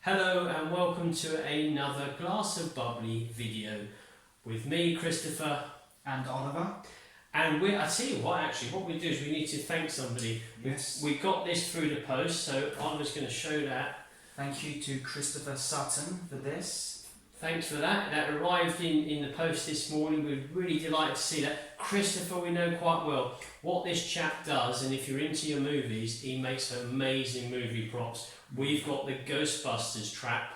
Hello and welcome to another Glass of Bubbly video with me, Christopher. And Oliver. And I tell you what, actually, what we do is we need to thank somebody. Yes. We got this through the post, so Oliver's going to show that. Thank you to Christopher Sutton for this. Thanks for that. That arrived in the post this morning. We're really delighted to see that. Christopher, we know quite well what this chap does, and if you're into your movies, he makes amazing movie props. We've got the Ghostbusters trap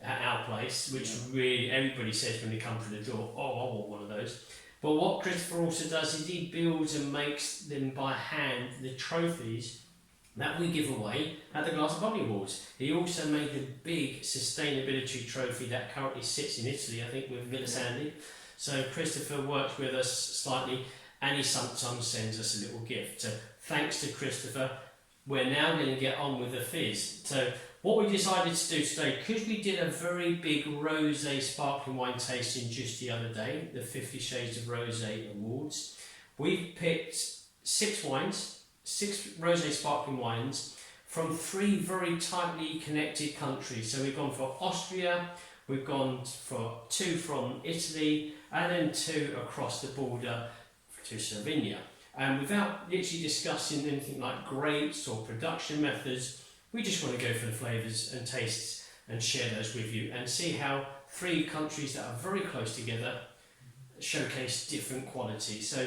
at our place, which really everybody says when they come through the door, oh, I want one of those. But what Christopher also does is he builds and makes them by hand, the trophies that we give away at the Glass of Bubbly Awards. He also made the big sustainability trophy that currently sits in Italy, I think, with Villa Sandy. So Christopher works with us slightly, and he sometimes sends us a little gift. So thanks to Christopher. We're now going to get on with the fizz. So what we decided to do today, because we did a very big Rosé sparkling wine tasting just the other day, the 50 Shades of Rosé Awards, we've picked 6 wines, 6 Rosé sparkling wines from 3 very tightly connected countries. So we've gone for Austria, we've gone for 2 from Italy, and then 2 across the border to Slovenia. And without literally discussing anything like grapes or production methods, we just want to go for the flavours and tastes and share those with you and see how 3 countries that are very close together showcase different qualities. So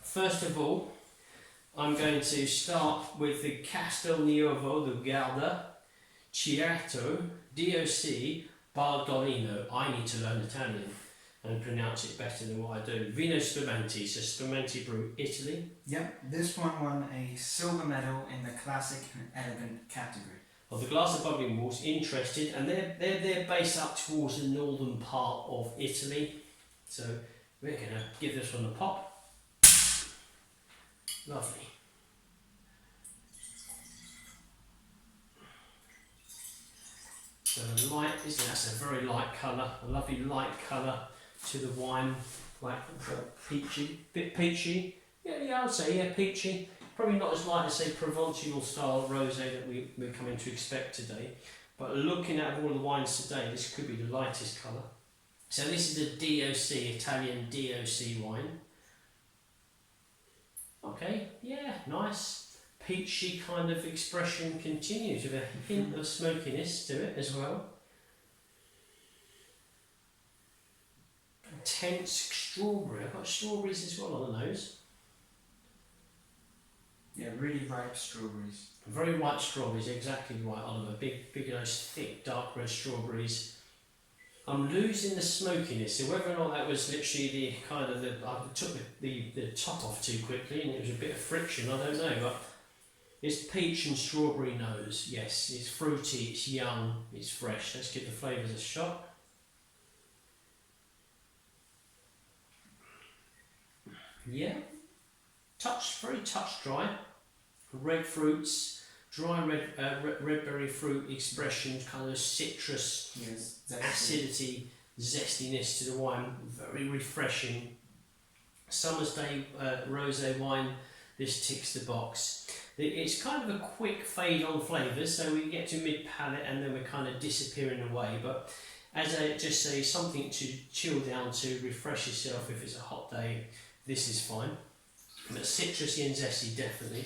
first of all, I'm going to start with the Castelnuovo del Garda Cierto DOC Bardolino. I need to learn Italian and pronounce it better than what I do. Vino Spumante, so Spumante Brew, Italy. Yep, this one won a silver medal in the classic and elegant category. Of the Glass of Bubbly Awards, interested, and they're based up towards the northern part of Italy. So we're going to give this one a pop. Lovely. So light, isn't it? That's a very light colour, a lovely light colour to the wine, like peachy, bit peachy. Yeah, I would say, yeah, peachy. Probably not as light as, say, Provençal style rosé that we're coming to expect today. But looking at all the wines today, this could be the lightest colour. So this is the DOC, Italian DOC wine. Okay, yeah, nice. Peachy kind of expression continues with a hint of smokiness to it as well. Intense strawberry. I've got strawberries as well on the nose. Yeah, really ripe strawberries. Very ripe strawberries, exactly right, Oliver. Big, nice, thick, dark red strawberries. I'm losing the smokiness. So whether or not that was literally the kind of I took the top off too quickly and it was a bit of friction, I don't know, but it's peach and strawberry nose. Yes, it's fruity, it's young, it's fresh. Let's give the flavours a shot. Yeah, very touch dry. Red fruits, dry red berry fruit expression, kind of citrus, yes, acidity, zestiness to the wine. Very refreshing. Summer's Day rosé wine. This ticks the box. It's kind of a quick fade on flavours, so we get to mid palate and then we're kind of disappearing away. But as I just say, something to chill down to, refresh yourself if it's a hot day. This is fine, but citrusy and zesty definitely.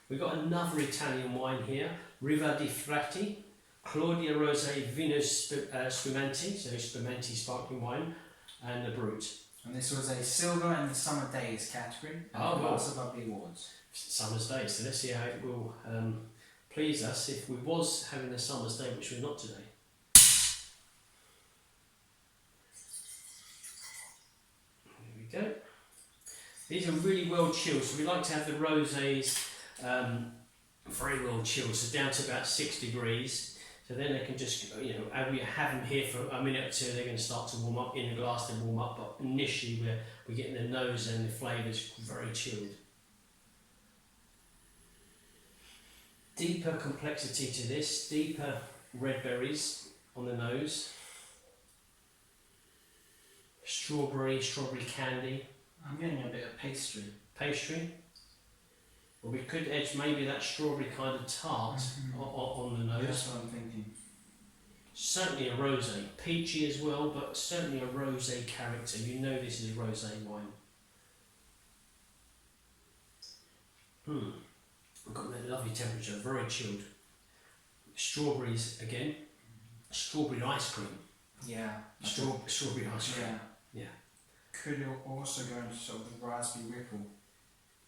We've got another Italian wine here, Riva di Frati, Claudia Rosé Vino Spumante, so Spumante sparkling wine, and the Brut. And this was a silver in the Summer Days category at the Glass of Bubbly Awards. Summer's Day, so let's see how it will please us if we was having a Summer's Day, which we're not today. There we go. These are really well chilled, so we like to have the rosés very well chilled, so down to about 6 degrees. So then they can just, and we have them here for a minute or two, they're going to start to warm up in the glass, they warm up, but initially we're getting the nose and the flavours very chilled. Deeper complexity to this, deeper red berries on the nose. Strawberry candy. I'm getting a bit of pastry. Pastry. Or we could edge maybe that strawberry kind of tart on the nose. That's what I'm thinking. certainly a rosé, peachy as well, but certainly a rosé character. You know this is rosé wine. We've got that lovely temperature, very chilled. Strawberries again. Strawberry ice cream. Yeah. Strawberry ice cream. Yeah. Yeah. Could you also go into sort of the raspberry ripple?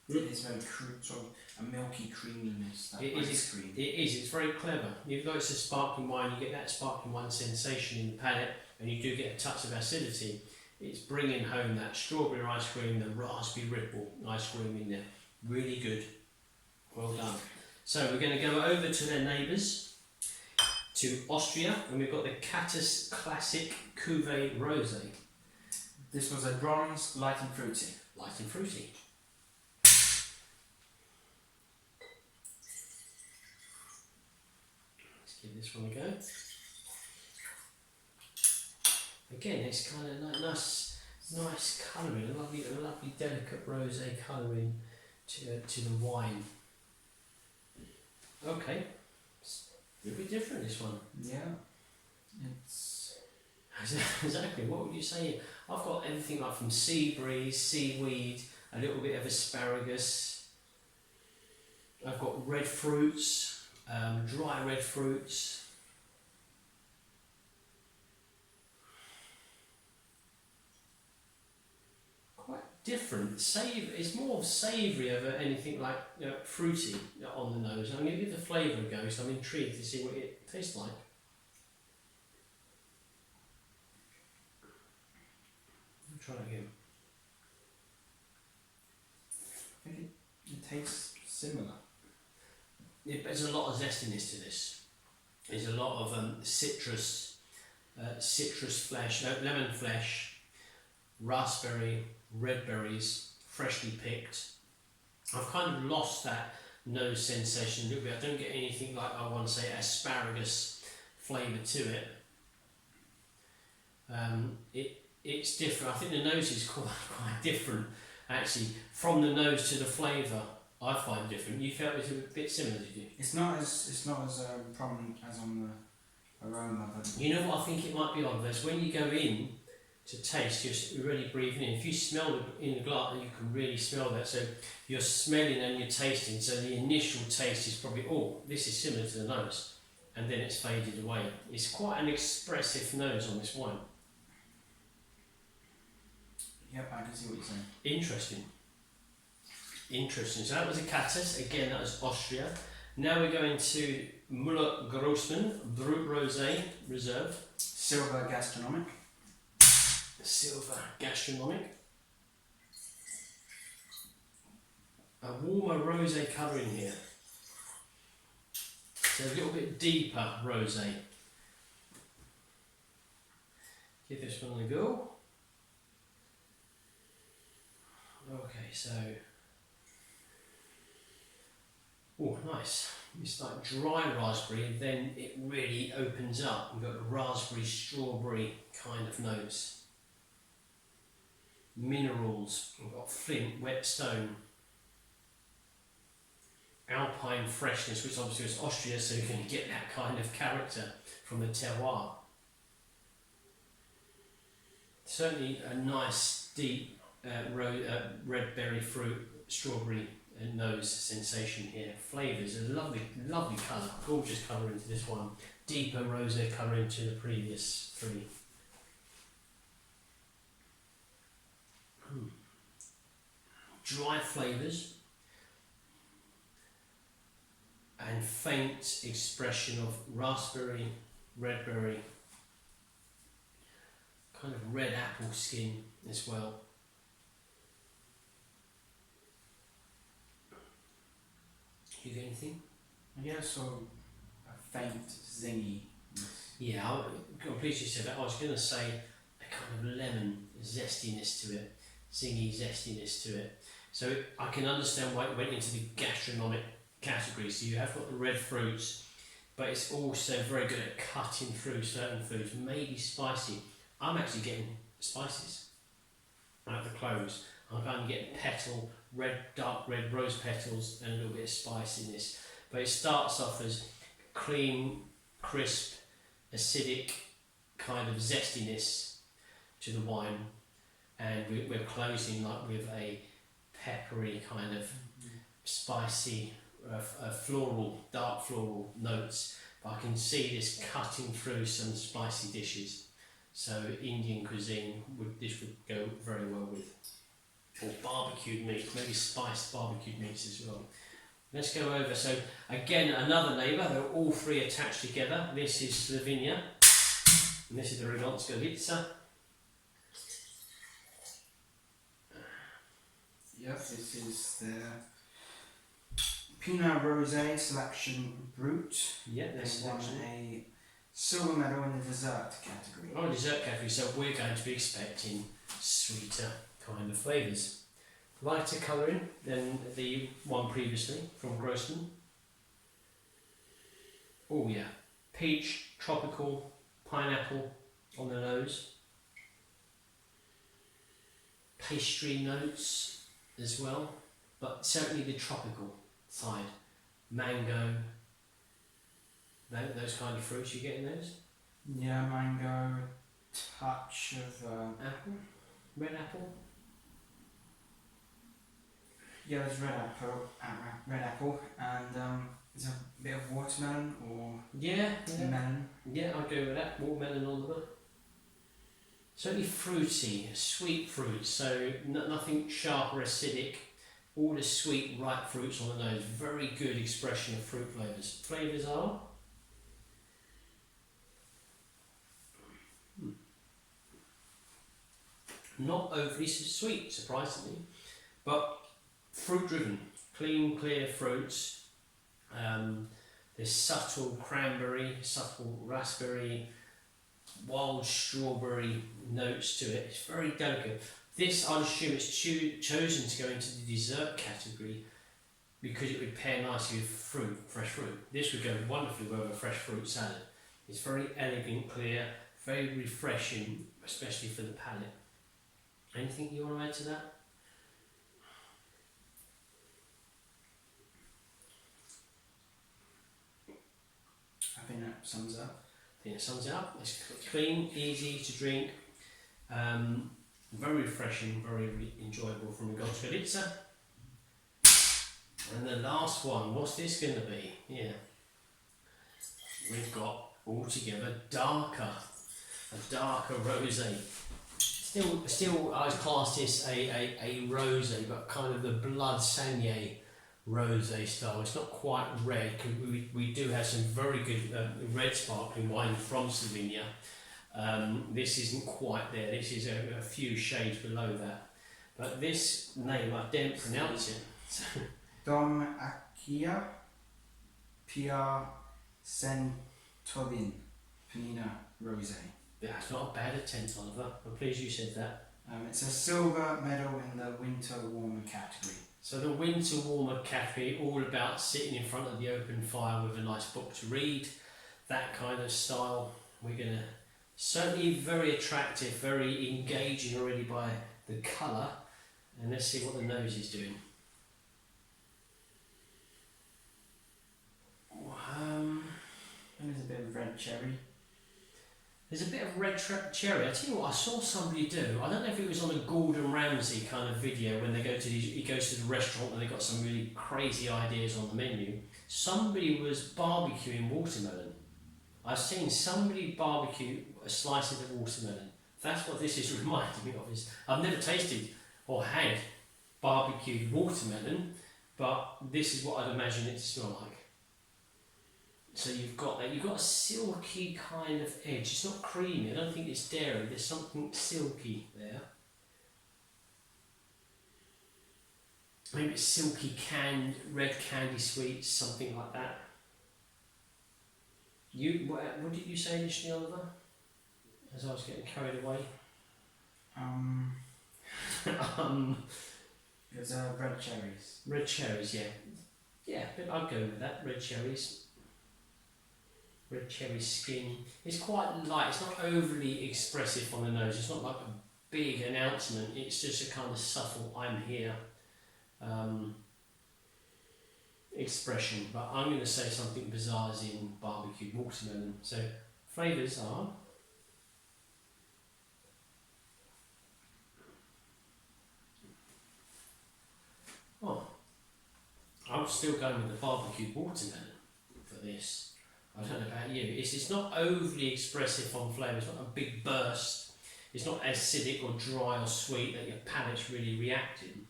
Mm. It's very sort of a milky creaminess. That It ice cream. It is. It's very clever. You've got it's a sparkling wine. You get that sparkling wine sensation in the palate, and you do get a touch of acidity. It's bringing home that strawberry ice cream, the raspberry ripple ice cream in there. Really good. Well done. So we're going to go over to their neighbours, to Austria, and we've got the Catus Classic Cuvée Rosé. This was a bronze, light and fruity. Light and fruity. Let's give this one a go. Again, it's kind of like nice colouring, a lovely delicate rosé colouring to the wine. Okay, it's a little bit different, this one. Yeah, it's Exactly. What would you say? I've got everything like from sea breeze, seaweed, a little bit of asparagus. I've got red fruits, dry red fruits. Quite different. It's more savoury over anything like fruity on the nose. I'm going to give the flavour a go, so I'm intrigued to see what it tastes like. Try it again. I think it tastes similar. There's a lot of zestiness to this. There's a lot of citrus flesh, lemon flesh, raspberry, red berries, freshly picked. I've kind of lost that nose sensation a little bit. I don't get anything like, I want to say, asparagus flavour to it. It's different. I think the nose is quite different, actually. From the nose to the flavour, I find different. You felt it was a bit similar, did you? It's not as prominent as on the aroma, but You know what I think it might be on this? When you go in to taste, you're really breathing in. If you smell it in the glass, you can really smell that. So you're smelling and you're tasting. So the initial taste is probably, oh, this is similar to the nose, and then it's faded away. It's quite an expressive nose on this wine. yep, I can see what you're saying. Interesting. So that was a Catus. Again, that was Austria. Now we're going to Müller-Grossmann Brut Rosé Reserve. Silver gastronomic. Silver gastronomic. A warmer rosé colour in here. So a little bit deeper rosé. Give this one a go. Okay, so. Oh, nice. It's like dry raspberry, and then it really opens up. We've got a raspberry, strawberry kind of notes. Minerals. We've got flint, wet stone. Alpine freshness, which obviously is Austria, so you're going to get that kind of character from the terroir. Certainly a nice, deep red berry fruit, strawberry and nose sensation here. Flavours, a lovely colour, gorgeous colour into this one. Deeper rosé colour into the previous three. Dry flavours and faint expression of raspberry, red berry, kind of red apple skin as well. You get anything? Yeah, so a faint zingy. Yeah, I'm pleased you said that. I was going to say a kind of lemon zestiness to it, zingy zestiness to it. So I can understand why it went into the gastronomic category. So you have got the red fruits, but it's also very good at cutting through certain foods, maybe spicy. I'm actually getting spices out of the cloves. I'm going to get petal, dark red rose petals and a little bit of spiciness. But it starts off as clean, crisp, acidic, kind of zestiness to the wine, and we're closing like with a peppery kind of spicy, floral, dark floral notes. But I can see this cutting through some spicy dishes. So Indian cuisine, this would go very well with. Or barbecued meat, maybe spiced barbecued meats as well. Let's go over. So again, another neighbour. They're all three attached together. This is Slovenia, and this is the Rogotska. Yep, this is the Pinot Rosé Selection Brut. Yeah, They that's won actually a silver medal in the dessert category. oh, dessert category. So we're going to be expecting sweeter kind of flavours. Lighter colouring than the one previously from Grossman. Oh yeah, peach, tropical, pineapple on the nose. Pastry notes as well, but certainly the tropical side. Mango, those kind of fruits you get in those. Yeah, mango, touch of Apple, red apple. yeah, there's red apple, and there's a bit of watermelon or Yeah, melon. yeah, I'll go with that. Watermelon on the certainly fruity, sweet fruits. So nothing sharp or acidic. All the sweet, ripe fruits on the nose. Very good expression of fruit flavours. Flavours are not overly sweet, surprisingly, but fruit driven, clean, clear fruits. There's subtle cranberry, subtle raspberry, wild strawberry notes to it. It's very delicate. This, I'd assume, it's chosen to go into the dessert category because it would pair nicely with fruit, fresh fruit. This would go wonderfully well with a fresh fruit salad. It's very elegant, clear, very refreshing, especially for the palate. Anything you want to add to that? I think that sums up. I think it sums it up. It's clean, easy to drink, very refreshing, very enjoyable from Rogotska. And the last one, what's this going to be? Yeah, we've got altogether a darker rosé. Still, I class this a rosé, but kind of the blood saignée rosé style. It's not quite red, because we do have some very good red sparkling wine from Slovenia. This isn't quite there. This is a few shades below that. But this name, I daren't pronounce it. Dom Akia Pia Centolin Pinot Rosé. That's not a bad attempt, Oliver. I'm pleased you said that. It's a silver medal in the winter warmer category. So the winter warmer category, all about sitting in front of the open fire with a nice book to read, that kind of style. We're going to certainly very attractive, very engaging already by the colour. And let's see what the nose is doing. There's a bit of red cherry. There's a bit of red cherry. I tell you what, I saw somebody do. I don't know if it was on a Gordon Ramsay kind of video when they go to he goes to the restaurant and they got some really crazy ideas on the menu. Somebody was barbecuing watermelon. I've seen somebody barbecue slices of watermelon. That's what this is reminding me of. I've never tasted or had barbecued watermelon, but this is what I'd imagine it to smell like. So you've got that. You've got a silky kind of edge. It's not creamy. I don't think it's dairy. There's something silky there. Maybe it's silky red candy sweets, something like that. What did you say initially, Oliver? As I was getting carried away. There's red cherries. Red cherries, yeah. Yeah, but I'd go with that. Red cherries. Red cherry skin. It's quite light. It's not overly expressive on the nose. It's not like a big announcement. It's just a kind of subtle "I'm here" expression. But I'm going to say something bizarre as in barbecued watermelon. So flavours are I'm still going with the barbecued watermelon for this. I don't know about you. It's not overly expressive on flavour. It's not a big burst. It's not acidic or dry or sweet that your palate's really reacting.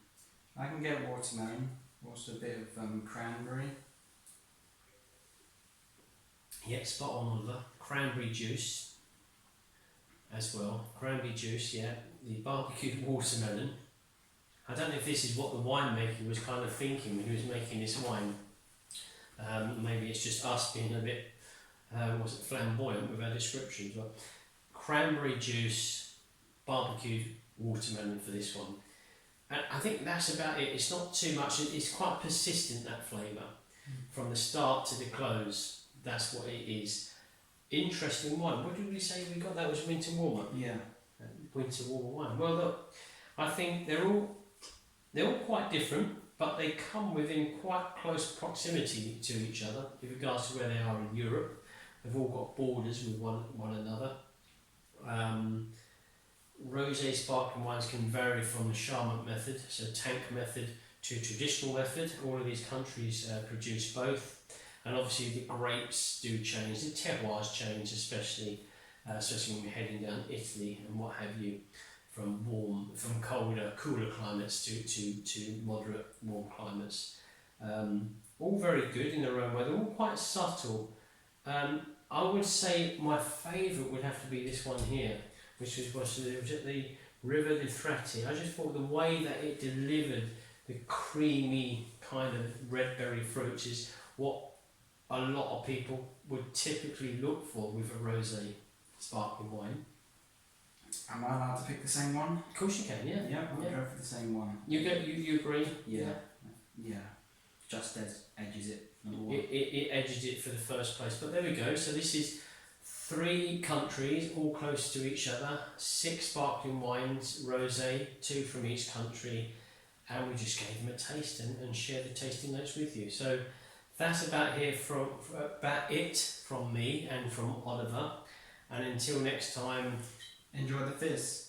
I can get watermelon, also a bit of cranberry. Yeah, spot on, Oliver. Cranberry juice as well. Cranberry juice, yeah. The barbecued watermelon. I don't know if this is what the winemaker was kind of thinking when he was making this wine. Maybe it's just us being a bit flamboyant with our descriptions. But cranberry juice, barbecued watermelon for this one. And I think that's about it. It's not too much. It's quite persistent, that flavour. From the start to the close, that's what it is. Interesting wine. What did we say we got? That was winter warmer. Yeah. Winter warmer wine. Well, look, I think they're all quite different, but they come within quite close proximity to each other with regards to where they are in Europe. They've all got borders with one another. Rosé sparkling wines can vary from the Charmat method, so tank method, to traditional method. All of these countries produce both, and obviously the grapes do change. The terroirs change, especially when we're heading down Italy and what have you, from colder, cooler climates to moderate warm climates. All very good in their own way. They're all quite subtle. I would say my favourite would have to be this one here, which was at the River di Frati. I just thought the way that it delivered the creamy kind of red berry fruits is what a lot of people would typically look for with a rosé sparkling wine. Am I allowed to pick the same one? Of course you can, yeah. Yeah, I'll go for the same one. You agree? Yeah. Just edges it. It edges it for the first place. But there we go. So this is 3 countries, all close to each other. 6 sparkling wines, rosé, 2 from each country, and we just gave them a taste and shared the tasting notes with you. So that's about it from me and from Oliver. And until next time, enjoy the fizz.